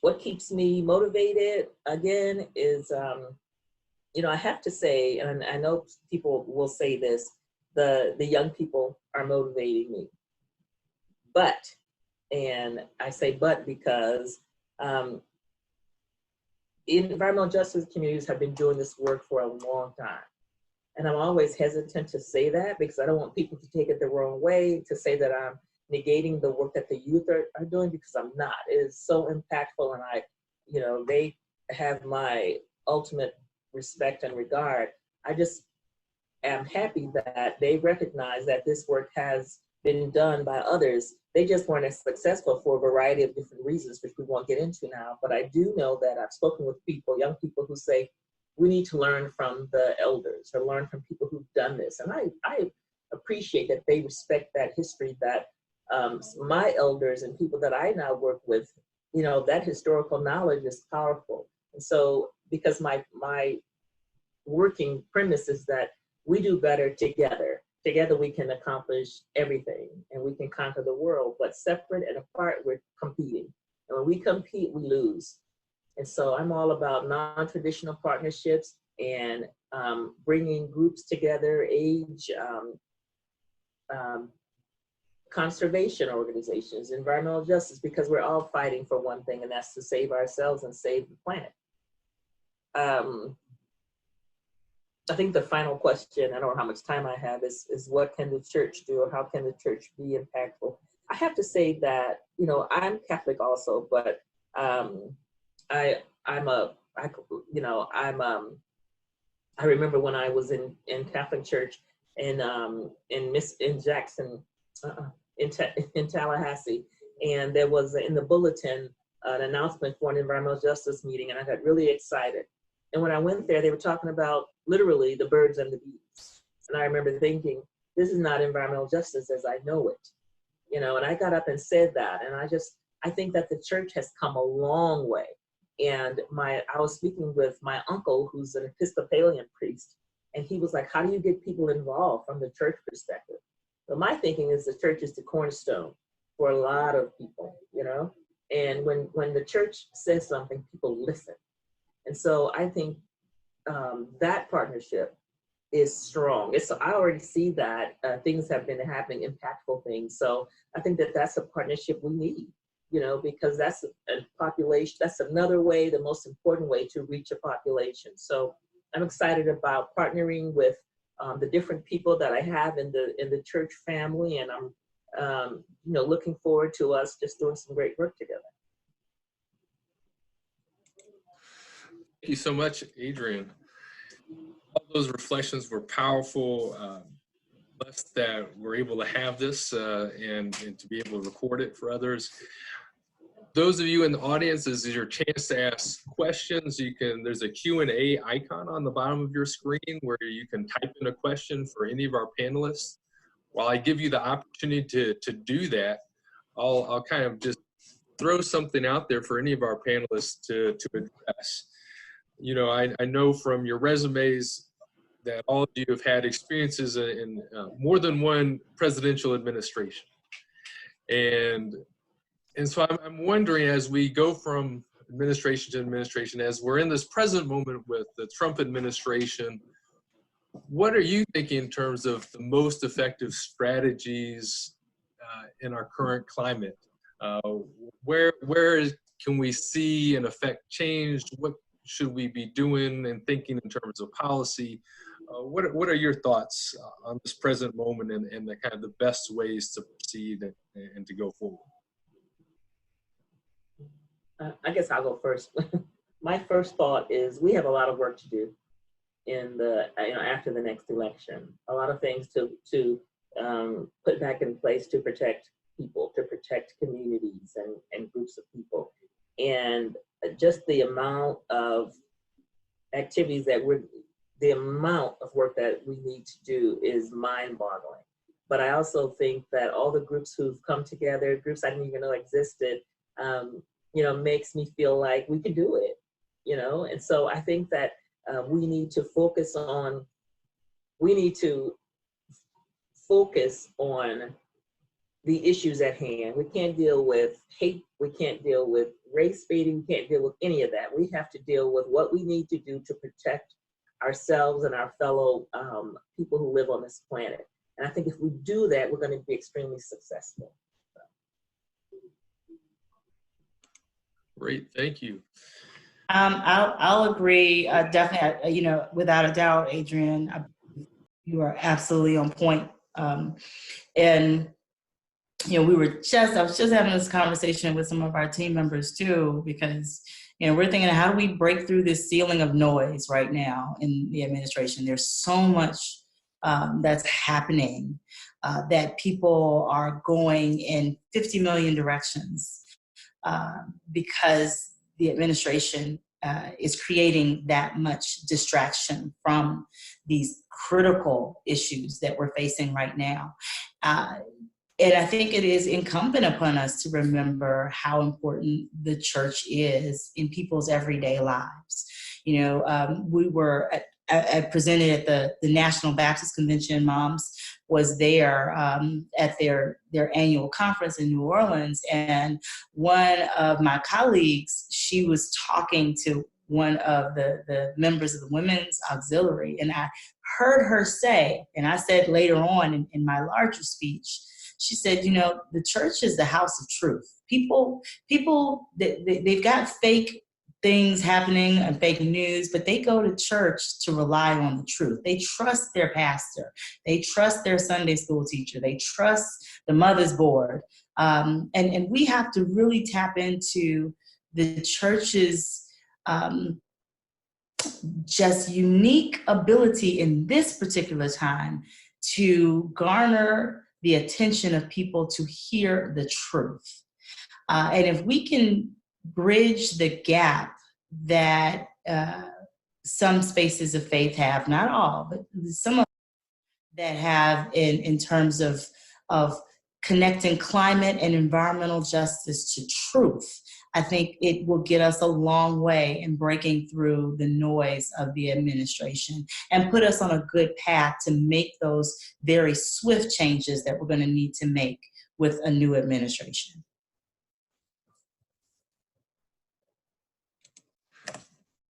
What keeps me motivated, again, is, you know, I have to say, and I know people will say this, the young people are motivating me. But, and I say but because environmental justice communities have been doing this work for a long time. And I'm always hesitant to say that because I don't want people to take it the wrong way, to say that I'm negating the work that the youth are doing, because I'm not. It is so impactful, and you know, they have my ultimate respect and regard. I just am happy that they recognize that this work has been done by others. They just weren't as successful for a variety of different reasons, which we won't get into now. But I do know that I've spoken with people, young people, who say, we need to learn from the elders or learn from people who've done this. And I appreciate that they respect that history, that my elders and people that I now work with, you know, that historical knowledge is powerful. And so, because my working premise is that we do better together. Together we can accomplish everything and we can conquer the world, but separate and apart, we're competing. And when we compete, we lose. And so I'm all about non-traditional partnerships and bringing groups together, age, conservation organizations, environmental justice, because we're all fighting for one thing, and that's to save ourselves and save the planet. I think the final question, I don't know how much time I have, is what can the church do, or how can the church be impactful? I have to say that, you know, I'm Catholic also, but I remember when I was in Catholic church in Tallahassee, and there was in the bulletin an announcement for an environmental justice meeting, and I got really excited. And when I went there, they were talking about literally the birds and the bees. And I remember thinking, this is not environmental justice as I know it, you know, and I got up and said that. And I think that the church has come a long way. And I was speaking with my uncle, who's an Episcopalian priest, and he was like, how do you get people involved from the church perspective? But my thinking is the church is the cornerstone for a lot of people, you know, and when the church says something, people listen. And so I think that partnership is strong. I already see that things have been happening, impactful things. So I think that that's a partnership we need, you know, because that's a population, that's another way, the most important way to reach a population. So I'm excited about partnering with the different people that I have in the church family, and I'm you know, looking forward to us just doing some great work together. Thank you so much, Adrienne. All those reflections were powerful. Blessed that we're able to have this and to be able to record it for others. Those of you in the audience, this is your chance to ask questions. There's a Q&A icon on the bottom of your screen where you can type in a question for any of our panelists. While I give you the opportunity to do that, I'll kind of just throw something out there for any of our panelists to address. You know, I know from your resumes that all of you have had experiences in more than one presidential administration. And so I'm wondering, as we go from administration to administration, as we're in this present moment with the Trump administration, what are you thinking in terms of the most effective strategies in our current climate? Where can we see and affect change? What should we be doing and thinking in terms of policy? What are your thoughts on this present moment and the kind of the best ways to proceed and to go forward? I guess I'll go first. My first thought is we have a lot of work to do in after the next election. A lot of things to put back in place to protect people, to protect communities and groups of people. And just the amount of activities the amount of work that we need to do is mind-boggling. But I also think that all the groups who've come together, groups I didn't even know existed, makes me feel like we can do it, And so I think that we need to focus on the issues at hand. We can't deal with hate. We can't deal with race baiting. We can't deal with any of that. We have to deal with what we need to do to protect ourselves and our fellow people who live on this planet. And I think if we do that, we're going to be extremely successful. Great, thank you. I'll agree. Definitely, without a doubt, Adrienne, you are absolutely on point. And I was just having this conversation with some of our team members too, because we're thinking, how do we break through this ceiling of noise right now in the administration? There's so much that's happening that people are going in 50 million directions because the administration is creating that much distraction from these critical issues that we're facing right now. And I think it is incumbent upon us to remember how important the church is in people's everyday lives. I presented at the National Baptist Convention. Moms was there at their annual conference in New Orleans. And one of my colleagues, she was talking to one of the members of the Women's Auxiliary. And I heard her say, and I said later on in my larger speech, she said, the church is the house of truth. People, they've got fake things happening and fake news, but they go to church to rely on the truth. They trust their pastor. They trust their Sunday school teacher. They trust the mother's board. And we have to really tap into the church's just unique ability in this particular time to garner the attention of people to hear the truth. And if we can bridge the gap that some spaces of faith have, not all, but some of that have in terms of connecting climate and environmental justice to truth, I think it will get us a long way in breaking through the noise of the administration and put us on a good path to make those very swift changes that we're going to need to make with a new administration.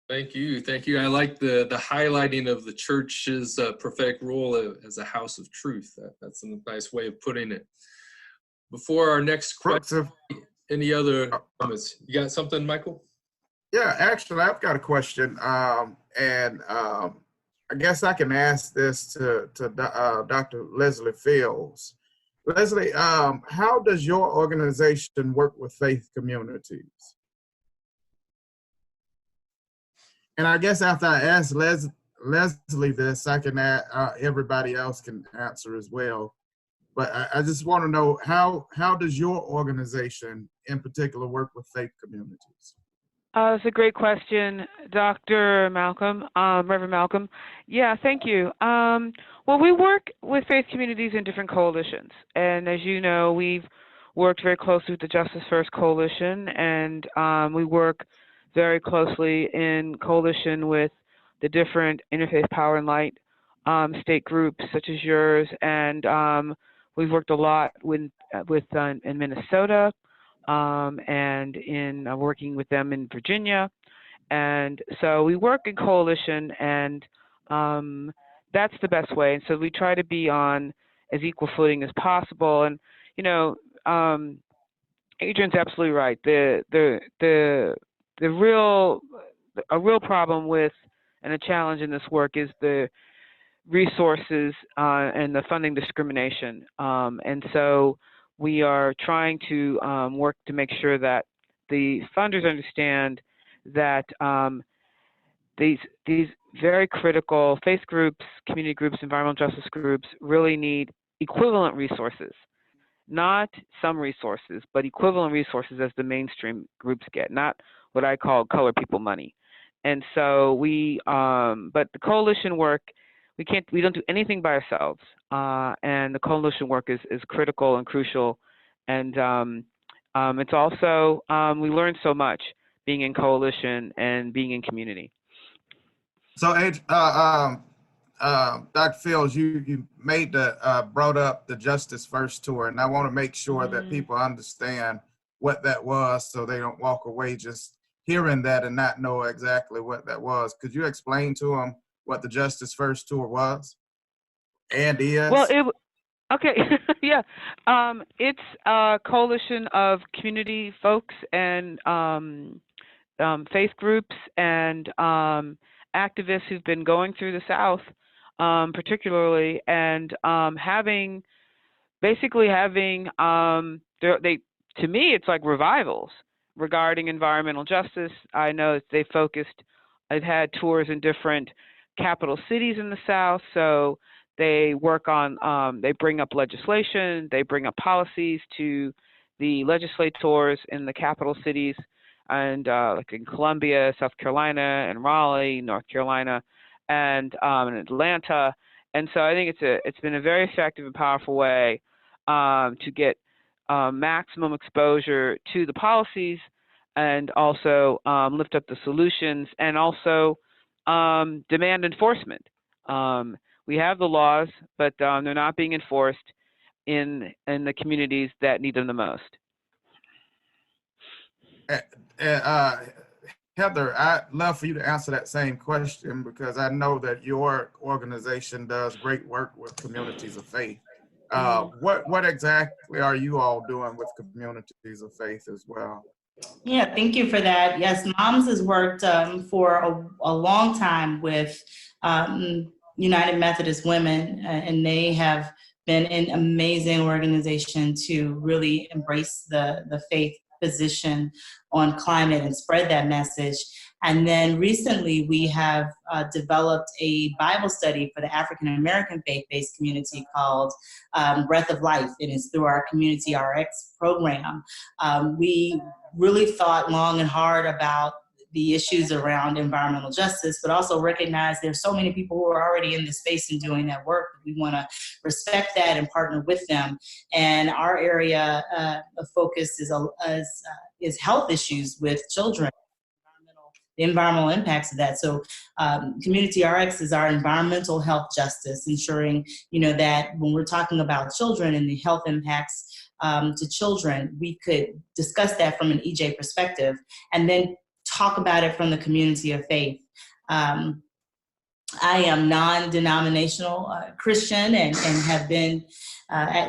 Thank you. Thank you. I like the highlighting of the church's prophetic role as a house of truth. That's a nice way of putting it. Before our next question, any other comments? You got something, Michael? Yeah, actually, I've got a question. I guess I can ask this to Dr. Leslie Fields. Leslie, how does your organization work with faith communities? And I guess after I ask Leslie this, I can add, everybody else can answer as well. But I just want to know, how does your organization in particular work with faith communities? That's a great question, Dr. Malcom, Reverend Malcom. Yeah, thank you. Well, we work with faith communities in different coalitions. And as you know, we've worked very closely with the Justice First Coalition, and we work very closely in coalition with the different Interfaith Power and Light state groups such as yours. And we've worked a lot in Minnesota, and in working with them in Virginia. And so we work in coalition, and that's the best way. And so we try to be on as equal footing as possible. And, Adrienne's absolutely right. A real problem with and a challenge in this work is the resources and the funding discrimination. And so we are trying to work to make sure that the funders understand that these very critical faith groups, community groups, environmental justice groups really need equivalent resources, not some resources, but equivalent resources as the mainstream groups get, not what I call color people money. And so but the coalition work, we don't do anything by ourselves. And the coalition work is critical and crucial. And it's also, we learn so much being in coalition and being in community. So, Dr. Fields, you brought up the Justice First tour, and I want to make sure that people understand what that was, so they don't walk away just hearing that and not know exactly what that was. Could you explain to them what the Justice First tour was and is? Well, okay, yeah. It's a coalition of community folks and faith groups and activists who've been going through the South, particularly, and to me, it's like revivals regarding environmental justice. I know I've had tours in different capital cities in the South, so they work on, they bring up legislation, they bring up policies to the legislators in the capital cities, and like in Columbia, South Carolina, and Raleigh, North Carolina, and in Atlanta. And so I think it's been a very effective and powerful way to get maximum exposure to the policies, and also lift up the solutions, and also demand enforcement. We have the laws, but they're not being enforced in the communities that need them the most. Heather, I'd love for you to answer that same question, because I know that your organization does great work with communities of faith. What exactly are you all doing with communities of faith as well? Yeah, thank you for that. Yes, Moms has worked for a long time with United Methodist Women, and they have been an amazing organization to really embrace the faith position on climate and spread that message. And then recently we have developed a Bible study for the African American faith-based community called Breath of Life, and it's through our Community RX program. We really thought long and hard about the issues around environmental justice, but also recognize there's so many people who are already in this space and doing that work. We want to respect that and partner with them. And our area of focus is health issues with children, the environmental impacts of that. So Community RX is our environmental health justice, ensuring that when we're talking about children and the health impacts to children, we could discuss that from an EJ perspective, and then talk about it from the community of faith. I am non-denominational Christian and have been,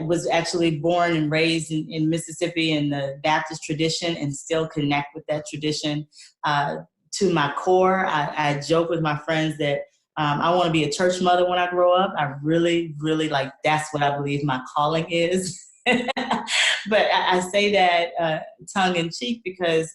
was actually born and raised in Mississippi in the Baptist tradition, and still connect with that tradition to my core. I joke with my friends that I want to be a church mother when I grow up. I really, really that's what I believe my calling is. But I say that tongue in cheek, because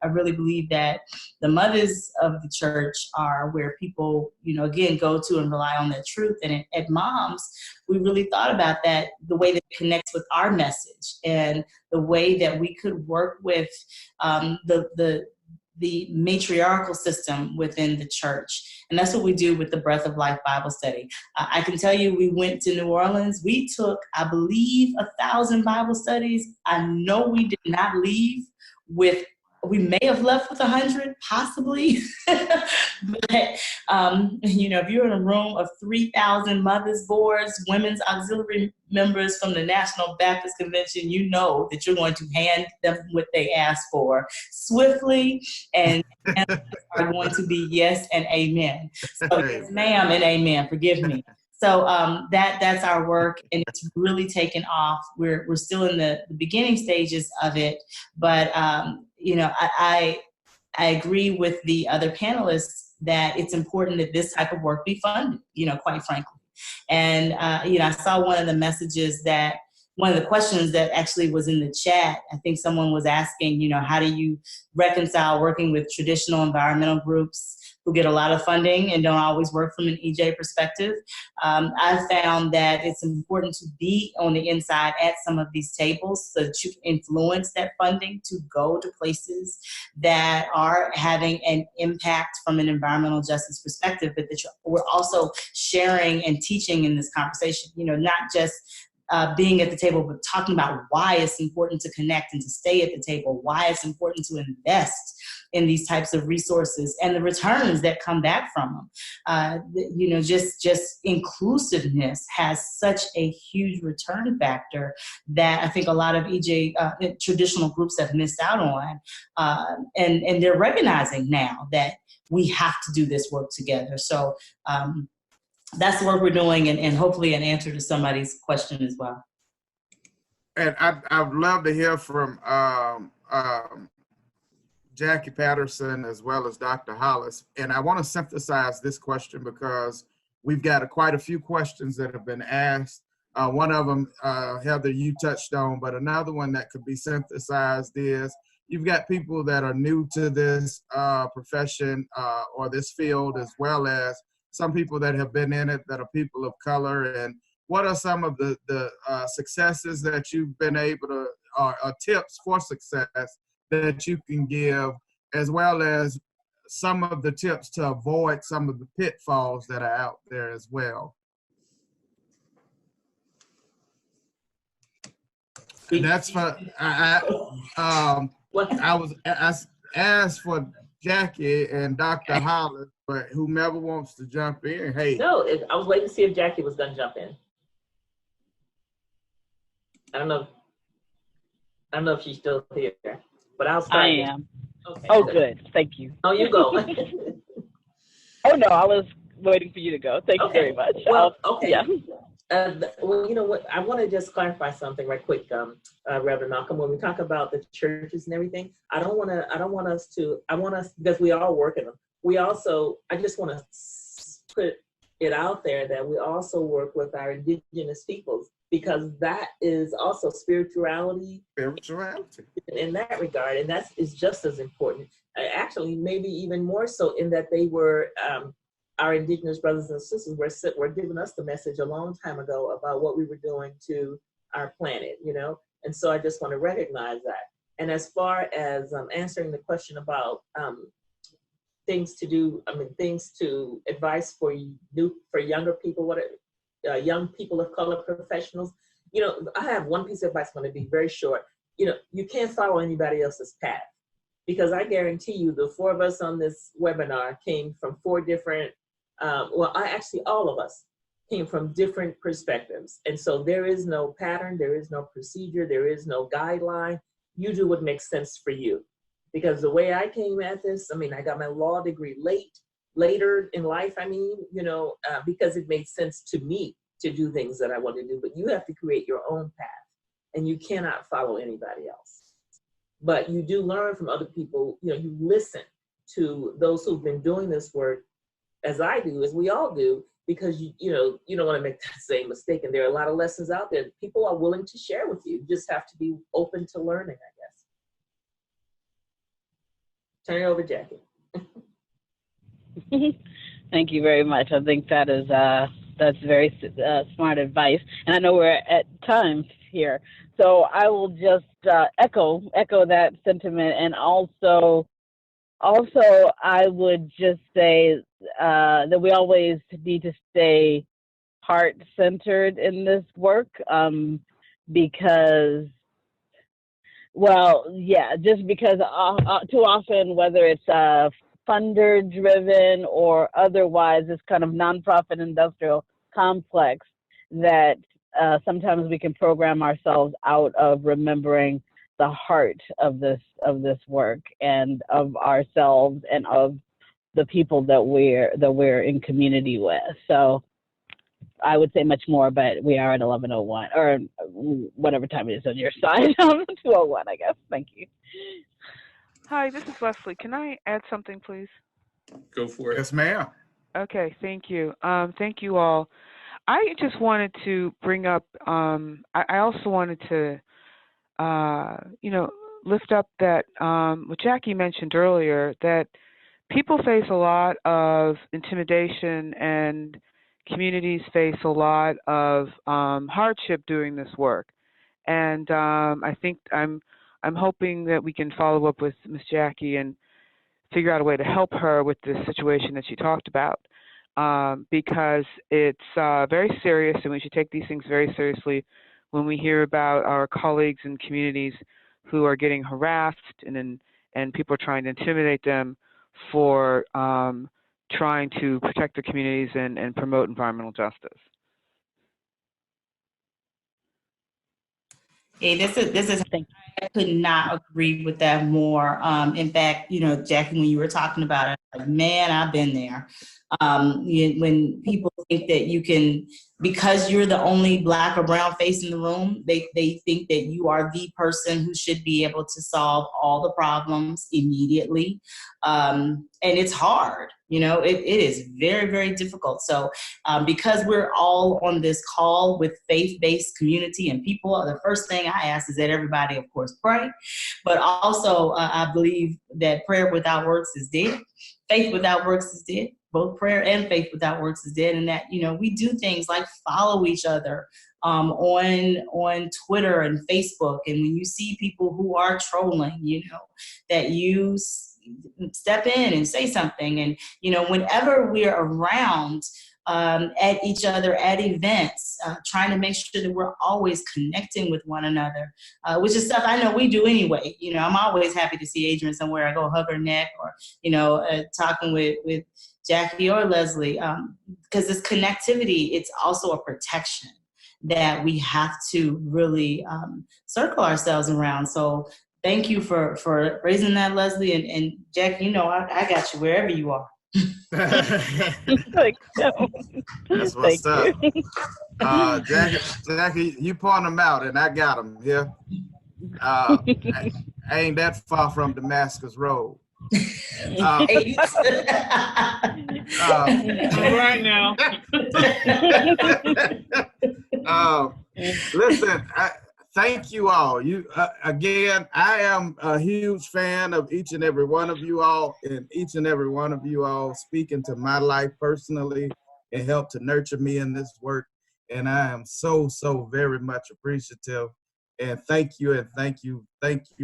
I really believe that the mothers of the church are where people, again, go to and rely on that truth. And at Moms, we really thought about that, the way that it connects with our message, and the way that we could work with the matriarchal system within the church. And that's what we do with the Breath of Life Bible study. I can tell you, we went to New Orleans. We took, I believe, 1,000 Bible studies. I know we did not leave with, we may have left with 100, possibly. But, if you're in a room of 3,000 mothers, boards, women's auxiliary members from the National Baptist Convention, you know that you're going to hand them what they ask for swiftly, and are going to be yes and amen. So yes, ma'am, and amen. Forgive me. So that's our work, and it's really taken off. We're still in the beginning stages of it, but I agree with the other panelists that it's important that this type of work be funded, quite frankly. And I saw one of the messages that one of the questions that actually was in the chat, I think someone was asking, you know, how do you reconcile working with traditional environmental groups who get a lot of funding and don't always work from an EJ perspective? I found that it's important to be on the inside at some of these tables so that you can influence that funding to go to places that are having an impact from an environmental justice perspective, but that we're also sharing and teaching in this conversation, you know, not just being at the table, but talking about why it's important to connect and to stay at the table, why it's important to invest in these types of resources and the returns that come back from them. You know, just inclusiveness has such a huge return factor that I think a lot of EJ traditional groups have missed out on. And they're recognizing now that we have to do this work together. So that's the work we're doing, and hopefully an answer to somebody's question as well. And I'd love to hear from Jackie Patterson as well as Dr. Hollis. And I want to synthesize this question because we've got quite a few questions that have been asked. One of them, Heather, you touched on, but another one that could be synthesized is you've got people that are new to this profession or this field, as well as some people that have been in it that are people of color. And what are some of the successes that you've been able to, or tips for success that you can give, as well as some of the tips to avoid some of the pitfalls that are out there as well? And that's for, I was asked for Jackie and Dr. Hollis, but whomever wants to jump in, hey. No, I was waiting to see if Jackie was gonna jump in. I don't know if she's still here, but I'll start. I am. Okay, oh, good. Thank you. Oh, you go. Oh, no, I was waiting for you to go. Thank you very much. Well, okay. Yeah. Well, you know what? I want to just clarify something right quick, Reverend Malcom. When we talk about the churches and everything, I want us, because we all work in them. I just want to put it out there that we also work with our indigenous peoples, because that is also spirituality in that regard, and that is just as important. Actually, maybe even more so, in that they were our indigenous brothers and sisters were giving us the message a long time ago about what we were doing to our planet, you know. And so I just want to recognize that. And as far as answering the question about things to do, advice for younger people, young people of color professionals, you know, I have one piece of advice. I'm going to be very short. You know, you can't follow anybody else's path, because I guarantee you the four of us on this webinar came from four different, all of us came from different perspectives. And so there is no pattern, there is no procedure, there is no guideline. You do what makes sense for you. Because the way I came at this, I got my law degree later in life, because it made sense to me to do things that I want to do. But you have to create your own path, and you cannot follow anybody else. But you do learn from other people. You know, you listen to those who've been doing this work, as I do, as we all do, because you don't want to make that same mistake. And there are a lot of lessons out there that people are willing to share with you. You just have to be open to learning, I guess. Turn it over, Jackie. Thank you very much. I think that is that's very smart advice. And I know we're at time here, so I will just echo that sentiment. And also I would just say that we always need to stay heart-centered in this work, because, just because too often, whether it's funder-driven or otherwise, this kind of nonprofit industrial complex, that sometimes we can program ourselves out of remembering the heart of this work, and of ourselves, and of the people that we're in community with. So I would say much more, but we are at 11:01, or whatever time it is on your side. 2:01, I guess. Thank you. Hi, this is Leslie. Can I add something, please? Go for it. Yes, ma'am. Okay, thank you. Thank you all. I just wanted to bring up, I also wanted to, lift up that, what Jackie mentioned earlier, that people face a lot of intimidation and communities face a lot of hardship doing this work. And I think I'm hoping that we can follow up with Ms. Jackie and figure out a way to help her with this situation that she talked about, because it's very serious, and we should take these things very seriously when we hear about our colleagues in communities who are getting harassed and people are trying to intimidate them for trying to protect their communities and promote environmental justice. Hey, this is I could not agree with that more. In fact, Jackie, when you were talking about it, like, man, I've been there. When people think that you can, because you're the only Black or brown face in the room, they think that you are the person who should be able to solve all the problems immediately. And it's hard, it is very, very difficult. So because we're all on this call with faith-based community and people, the first thing I ask is that everybody, of course, pray. But also, I believe that prayer without works is dead. Faith without works is dead. Both prayer and faith without works is dead. And that, we do things like follow each other on Twitter and Facebook. And when you see people who are trolling, that you step in and say something. And, whenever we're around at each other at events, trying to make sure that we're always connecting with one another, which is stuff I know we do anyway. I'm always happy to see Adrienne somewhere. I go hug her neck, or, talking with Jackie or Leslie, because this connectivity, it's also a protection that we have to really circle ourselves around. So thank you for raising that, Leslie, and Jackie, I got you wherever you are. That's what's up. Jackie, you point them out, and I got them here. I ain't that far from Damascus Road. Right now. Listen, thank you all. Again, I am a huge fan of each and every one of you all, and each and every one of you all speak into my life personally and help to nurture me in this work. And I am so, so very much appreciative. And thank you, and thank you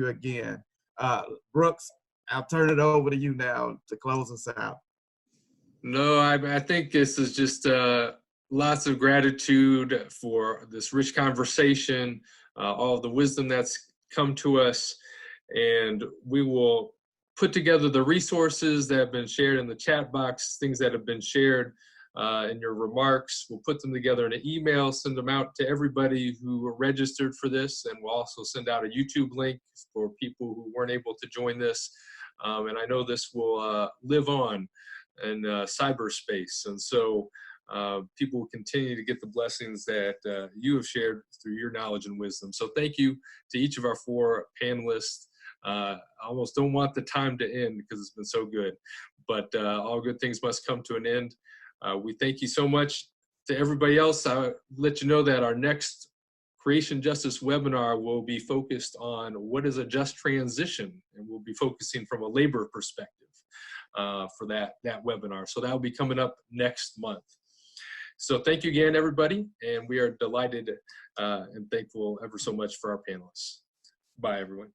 again. Brooks, I'll turn it over to you now to close us out. No, I think this is just lots of gratitude for this rich conversation, all of the wisdom that's come to us, and we will put together the resources that have been shared in the chat box, things that have been shared in your remarks. We'll put them together in an email, send them out to everybody who are registered for this, and we'll also send out a YouTube link for people who weren't able to join this. And I know this will live on in cyberspace, and so people will continue to get the blessings that you have shared through your knowledge and wisdom. So thank you to each of our four panelists. I almost don't want the time to end because it's been so good, but all good things must come to an end. We thank you so much. To everybody else, I'll let you know that our next Creation Justice webinar will be focused on what is a just transition, and we'll be focusing from a labor perspective for that webinar. So that will be coming up next month. So thank you again, everybody, and we are delighted and thankful ever so much for our panelists. Bye, everyone.